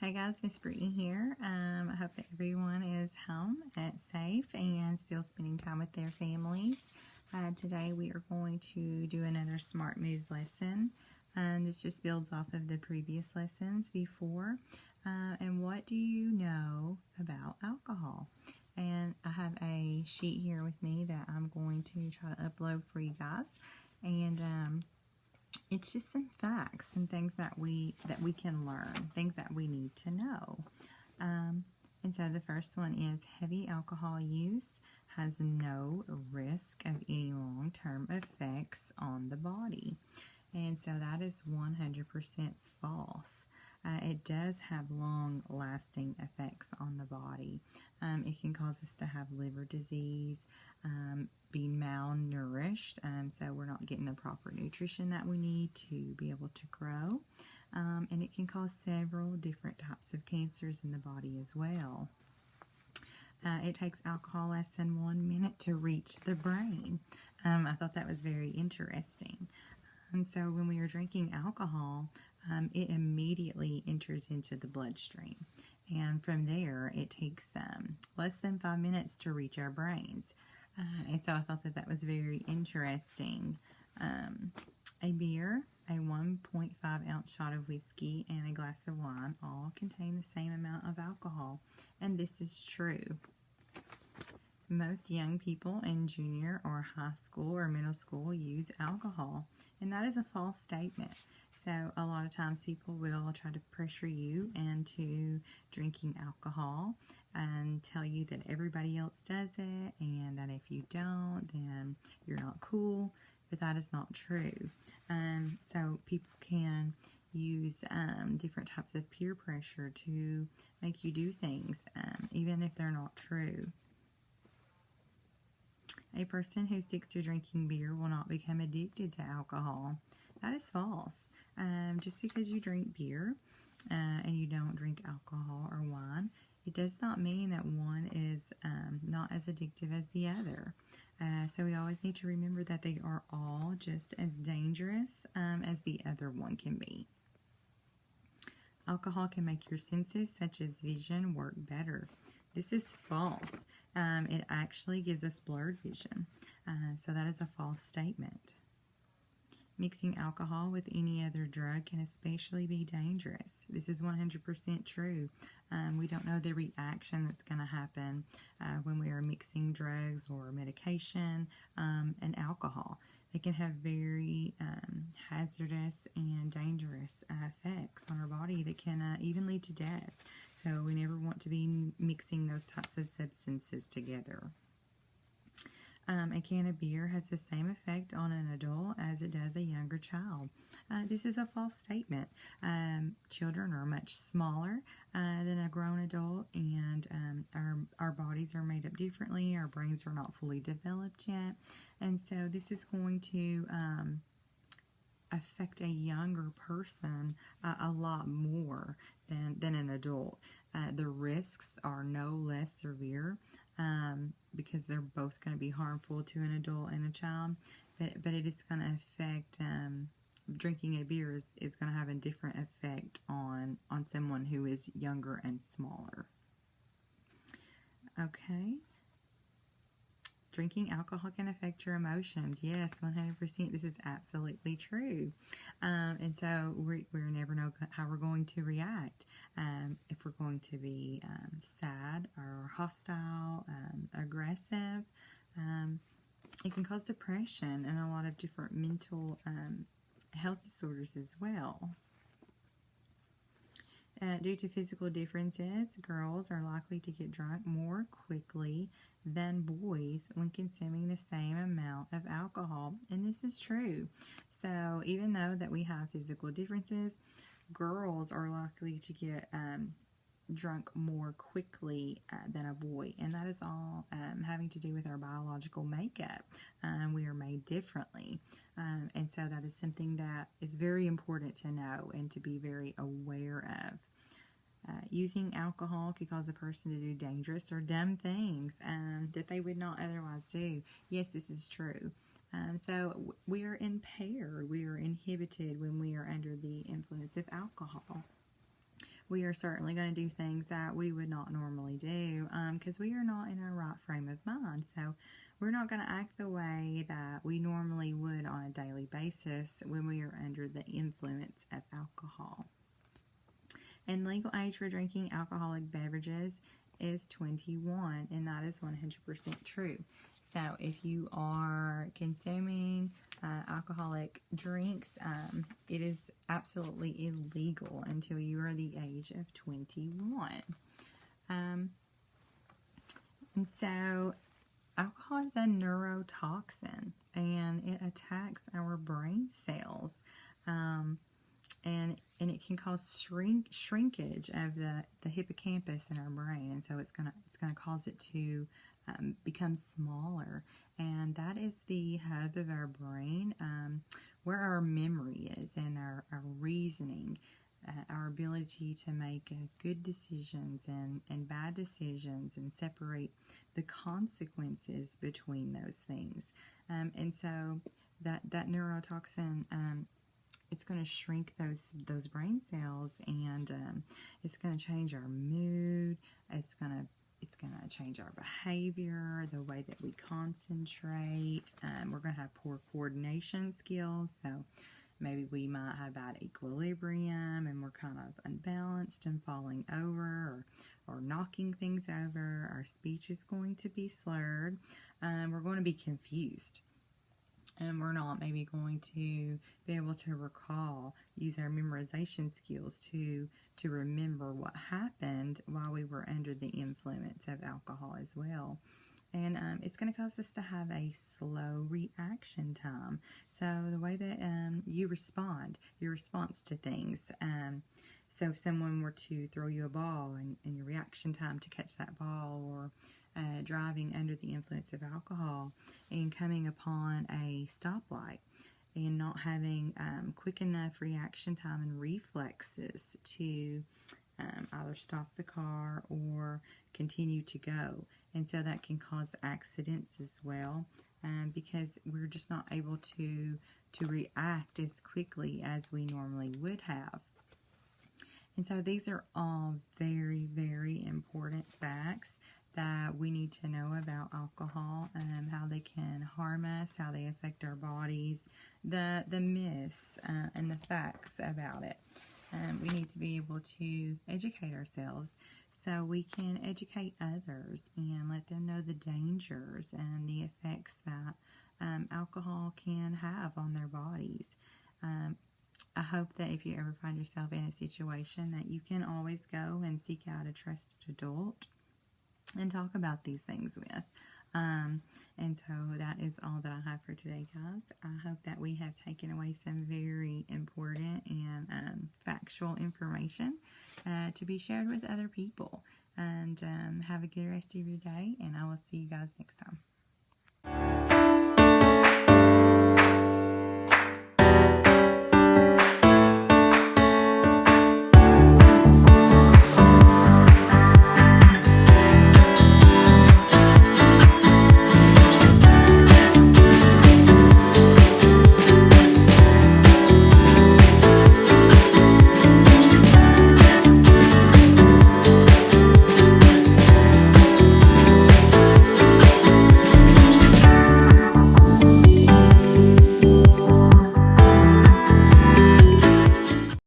Hey guys, Miss Brittany here. I hope that everyone is home and safe and still spending time with their families. Today we are going to do another Smart Moves lesson. This just builds off of the previous lessons before. And what do you know about alcohol? And I have a sheet here with me that I'm going to try to upload for you guys. And it's just some facts and things that we can learn, things that we need to know. And so the first one is heavy alcohol use has no risk of any long-term effects on the body. And so that is 100% false. It does have long-lasting effects on the body. It can cause us to have liver disease, be malnourished, so we're not getting the proper nutrition that we need to be able to grow. And it can cause several different types of cancers in the body as well. It takes alcohol less than 1 minute to reach the brain. I thought that was very interesting. And so when we are drinking alcohol, it immediately enters into the bloodstream. And from there, it takes less than 5 minutes to reach our brains. And so I thought that that was very interesting. A beer, a 1.5 ounce shot of whiskey, and a glass of wine all contain the same amount of alcohol. And this is true. Most young people in junior or high school or middle school use alcohol, and that is a false statement. So a lot of times people will try to pressure you into drinking alcohol and tell you that everybody else does it and that if you don't, then you're not cool, but that is not true. So people can use different types of peer pressure to make you do things, even if they're not true. A person who sticks to drinking beer will not become addicted to alcohol. That is false. Just because you drink beer and you don't drink alcohol or wine, it does not mean that one is not as addictive as the other. So we always need to remember that they are all just as dangerous as the other one can be. Alcohol can make your senses, such as vision, work better. This is false. It actually gives us blurred vision. So that is a false statement. Mixing alcohol with any other drug can especially be dangerous. This is 100% true. We don't know the reaction that's going to happen when we are mixing drugs or medication and alcohol. They can have very hazardous and dangerous effects on our body that can even lead to death. So we never want to be mixing those types of substances together. A can of beer has the same effect on an adult as it does a younger child. This is a false statement. Children are much smaller than a grown adult, and our bodies are made up differently. Our brains are not fully developed yet, and so this is going to affect a younger person a lot more than an adult. The risks are no less severe because they're both going to be harmful to an adult and a child, but it is going to affect, drinking a beer is going to have a different effect on someone who is younger and smaller. Okay. Drinking alcohol can affect your emotions. Yes, 100%. This is absolutely true. And so we never know how we're going to react. If we're going to be sad or hostile, aggressive. It can cause depression and a lot of different mental health disorders as well. Due to physical differences, girls are likely to get drunk more quickly than boys when consuming the same amount of alcohol, and this is true. So even though that we have physical differences, girls are likely to get drunk more quickly than a boy, and that is all having to do with our biological makeup. We are made differently, and so that is something that is very important to know and to be very aware of. Using alcohol could cause a person to do dangerous or dumb things that they would not otherwise do. Yes, this is true. So we are impaired, we are inhibited when we are under the influence of alcohol. we are certainly going to do things that we would not normally do because we are not in our right frame of mind. So we're not going to act the way that we normally would on a daily basis when we are under the influence of alcohol. And legal age for drinking alcoholic beverages is 21, and that is 100% true. So if you are consuming alcoholic drinks, it is absolutely illegal until you are the age of 21. And so alcohol is a neurotoxin, and it attacks our brain cells. And it can cause shrinkage of the hippocampus in our brain, and so it's gonna cause it to become smaller, and that is the hub of our brain, where our memory is and our reasoning, our ability to make good decisions and bad decisions and separate the consequences between those things. And so that neurotoxin, it's going to shrink those brain cells, and it's going to change our mood. It's going to change our behavior, the way that we concentrate. We're going to have poor coordination skills, so maybe we might have bad equilibrium, and we're kind of unbalanced and falling over or knocking things over. Our speech is going to be slurred. We're going to be confused. And we're not maybe going to be able to use our memorization skills to remember what happened while we were under the influence of alcohol as well. And it's going to cause us to have a slow reaction time. So the way that you respond, your response to things. So if someone were to throw you a ball, and your reaction time to catch that ball, or driving under the influence of alcohol and coming upon a stoplight and not having quick enough reaction time and reflexes to either stop the car or continue to go. And so that can cause accidents as well, because we're just not able to react as quickly as we normally would have. And so these are all very, very important facts that we need to know about alcohol, how they can harm us, how they affect our bodies, the myths and the facts about it. We need to be able to educate ourselves so we can educate others and let them know the dangers and the effects that alcohol can have on their bodies. I hope that if you ever find yourself in a situation, that you can always go and seek out a trusted adult and talk about these things with. And so that is all that I have for today, guys. I hope that we have taken away some very important and factual information to be shared with other people. And have a good rest of your day, and I will see you guys next time.